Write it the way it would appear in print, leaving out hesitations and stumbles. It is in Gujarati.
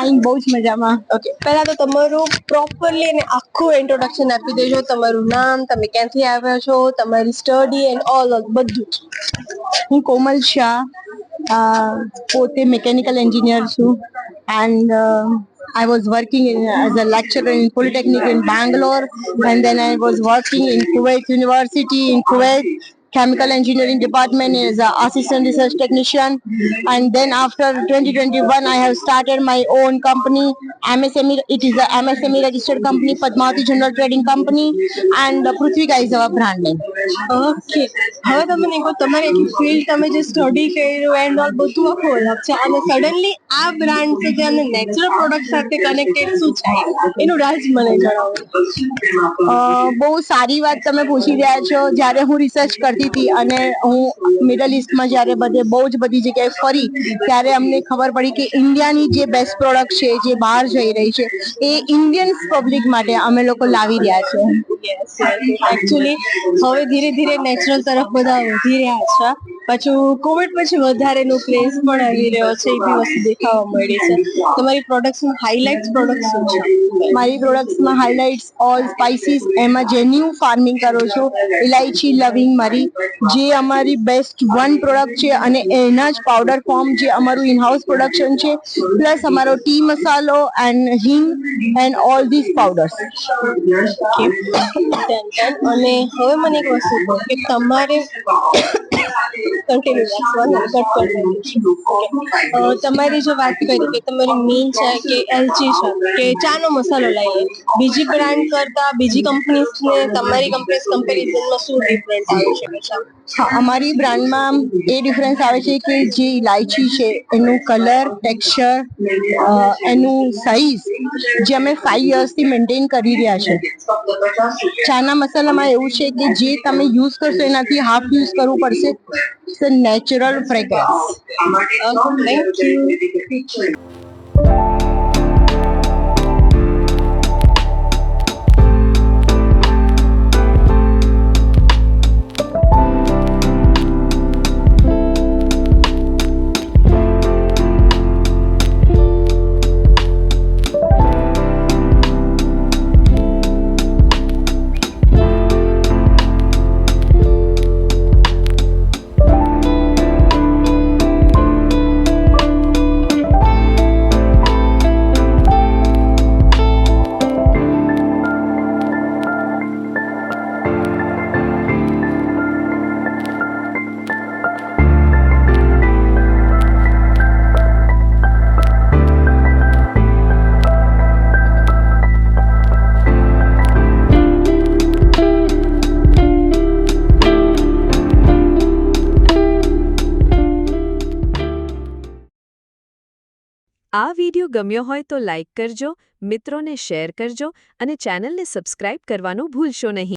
ફાઇન, બહુ જ મજામાં. ઓકે, પહેલા તો તમારું પ્રોપરલી અને આખું ઇન્ટ્રોડક્શન આપી દેજો. તમારું નામ, તમે ક્યાંથી આવ્યા છો, તમારી સ્ટડી એન્ડ ઓલ બધું જ. હું કોમલ શાહ, પોતે મિકેનિકલ એન્જિનિયર છું and I was working as a lecturer in Polytechnic in Bangalore, and then I was working in Kuwait University in Kuwait, chemical engineering department as an assistant research technician. And then after 2021 I have started my own company, MSME. It is a MSME registered company, Padmavati General Trading Company, and Prithvika is our brand name. Okay, હવે તમે કહો તમારી આખી ફિલ્ડ, તમે જે સ્ટડી કર્યું એન્ડ ઓલ બધું આખું અલગ છે, અને સડનલી આ બ્રાન્ડ છે જે અમને નેચરલ પ્રોડક્ટ સાથે કનેક્ટેડ શું છે એનું રાજ મને જણાવો. બહુ સારી વાત તમે પૂછી રહ્યા છો. જ્યારે હું રિસર્ચ કરતી હતી અને હું મિડલ ઇસ્ટમાં જ્યારે બહુ જ બધી જગ્યાએ ફરી, ત્યારે અમને ખબર પડી કે ઇન્ડિયાની જે બેસ્ટ પ્રોડક્ટ છે જે બહાર જઈ રહી છે એ ઇન્ડિયન્સ પબ્લિક માટે અમે લોકો લાવી રહ્યા છે. એકચ્યુઅલી હવે ધીરે ધીરે નેચરલ તરફ બધા વધી રહ્યા છે. પાછું કોવિડ પછી વધારેનો ક્રેઝ પણ આવી રહ્યો છે, એ બી વસ્તુ દેખાવા મળી છે. તમારી પ્રોડક્ટ્સમાં હાઇલાઇટ્સ પ્રોડક્ટ શું છે? મારી પ્રોડક્ટ્સમાં હાઇલાઇટ્સ ઓલ સ્પાઇસીસ, એમાં જેન્યુ ફાર્મિંગ કરું છું. ઇલાયચી લવિંગ મરી જે અમારી બેસ્ટ વન પ્રોડક્ટ છે, અને એના જ પાવડર ફોર્મ જે અમારું ઇન હાઉસ પ્રોડક્શન છે, પ્લસ અમારો ટી મસાલો એન્ડ હિંગ એન્ડ ઓલ ધીસ પાવડર્સ. અને હવે મને એક વસ્તુ કહો કે તમારે તમારી જો વાત કરી કે તમારી મેઇન છે કે એલચી છે કે ચાનો મસાલો લઈએ, બીજી બ્રાન્ડ કરતા બીજી કંપનીઝને તમારી કમ્પેરિઝનમાં શું ડિફરન્ટ આવી શકે છે? હા, અમારી બ્રાન્ડમાં એ ડિફરન્સ આવે છે કે જે ઇલાયચી છે એનું કલર, ટેક્સચર, એનું સાઇઝ જે અમે 5 યર્સથી મેન્ટેન કરી રહ્યા છે. ચાના મસાલામાં એવું છે કે જે તમે યુઝ કરશો એનાથી હાફ યુઝ કરવું પડશે. It's a natural fragrance. Thank you. આ વિડિયો ગમ્યો હોય તો લાઇક કરજો, મિત્રોને શેર કરજો અને ચેનલને સબસ્ક્રાઇબ કરવાનું ભૂલશો નહીં.